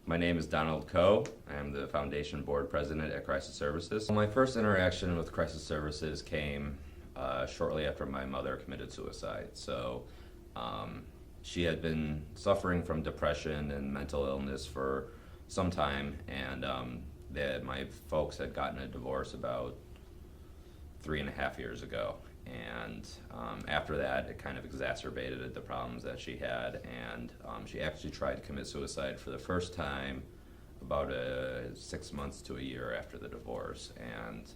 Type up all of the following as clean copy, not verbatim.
My name is Donald Coe. I am the Foundation Board President at Crisis Services. My first interaction with Crisis Services came shortly after my mother committed suicide. She had been suffering from depression and mental illness for some time, and my folks had gotten a divorce about 3.5 years ago. And after that, it kind of exacerbated the problems that she had, and she actually tried to commit suicide for the first time about 6 months to a year after the divorce. And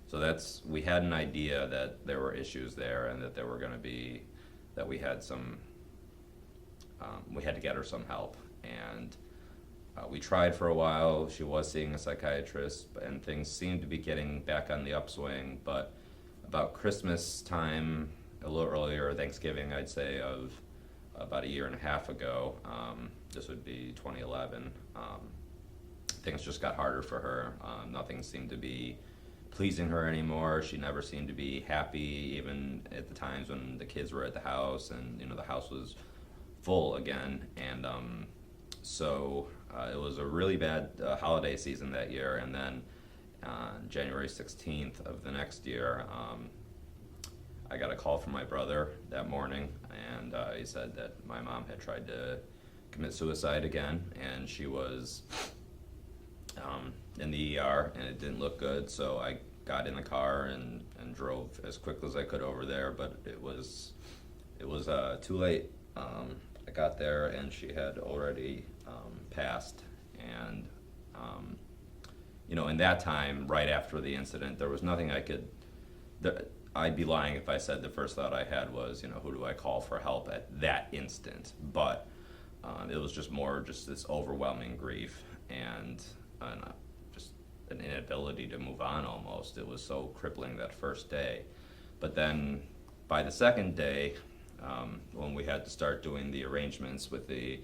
so we had an idea that there were issues there, and that there were going to be, that we had to get her some help. And we tried for a while. She was seeing a psychiatrist, and things seemed to be getting back on the upswing, but about Christmas time, a little earlier, Thanksgiving, I'd say, of about 1.5 years ago, this would be 2011, things just got harder for her. Nothing seemed to be pleasing her anymore. She never seemed to be happy, even at the times when the kids were at the house and the house was full again. And it was a really bad holiday season that year. And then January 16th of the next year, I got a call from my brother that morning, and he said that my mom had tried to commit suicide again, and she was in the ER, and it didn't look good. So I got in the car and drove as quickly as I could over there, but it was too late. I got there, and she had already passed. And in that time, right after the incident, there was nothing I'd be lying if I said the first thought I had was, who do I call for help at that instant? But it was just this overwhelming grief and just an inability to move on almost. It was so crippling that first day. But then by the second day, when we had to start doing the arrangements with the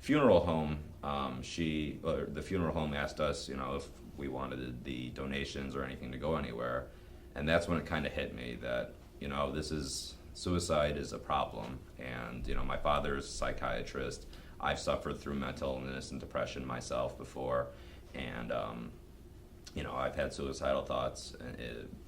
funeral home, the funeral home asked us, if we wanted the donations or anything to go anywhere. And that's when it kind of hit me that, suicide is a problem. And, my father's a psychiatrist. I've suffered through mental illness and depression myself before. And, I've had suicidal thoughts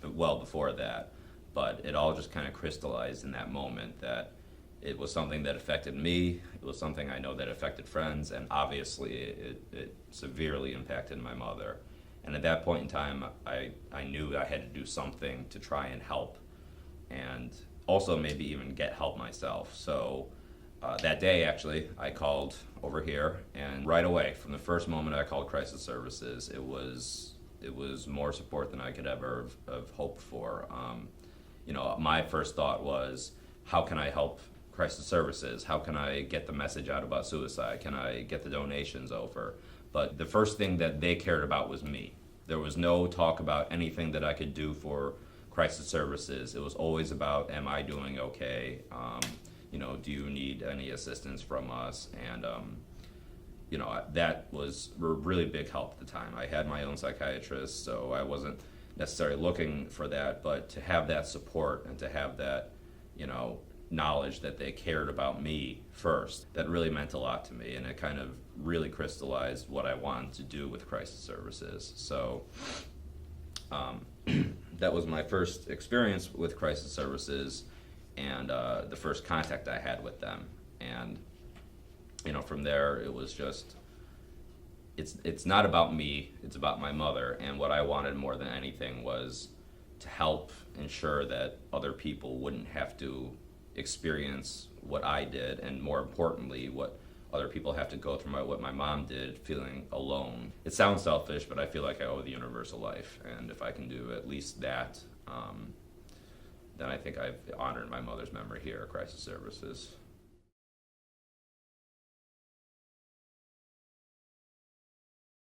well before that. But it all just kind of crystallized in that moment that it was something that affected me. It was something I know that affected friends, and obviously it severely impacted my mother. And at that point in time, I knew I had to do something to try and help, and also maybe even get help myself. So that day, actually, I called over here, and right away, from the first moment I called Crisis Services, it was more support than I could ever have hoped for. My first thought was, how can I help Crisis Services? How can I get the message out about suicide? Can I get the donations over? But the first thing that they cared about was me. There was no talk about anything that I could do for Crisis Services. It was always about, am I doing okay? Do you need any assistance from us? And that was a really big help at the time. I had my own psychiatrist, so I wasn't necessarily looking for that, but to have that support and to have that, knowledge that they cared about me first, that really meant a lot to me, and it kind of really crystallized what I wanted to do with Crisis Services. So that was my first experience with Crisis Services, and the first contact I had with them. And from there, it was just, it's not about me, it's about my mother. And what I wanted more than anything was to help ensure that other people wouldn't have to experience what I did, and more importantly, what other people have to go through what my mom did, feeling alone. It sounds selfish, but I feel like I owe the universe a life, and if I can do at least that, then I think I've honored my mother's memory here at Crisis Services.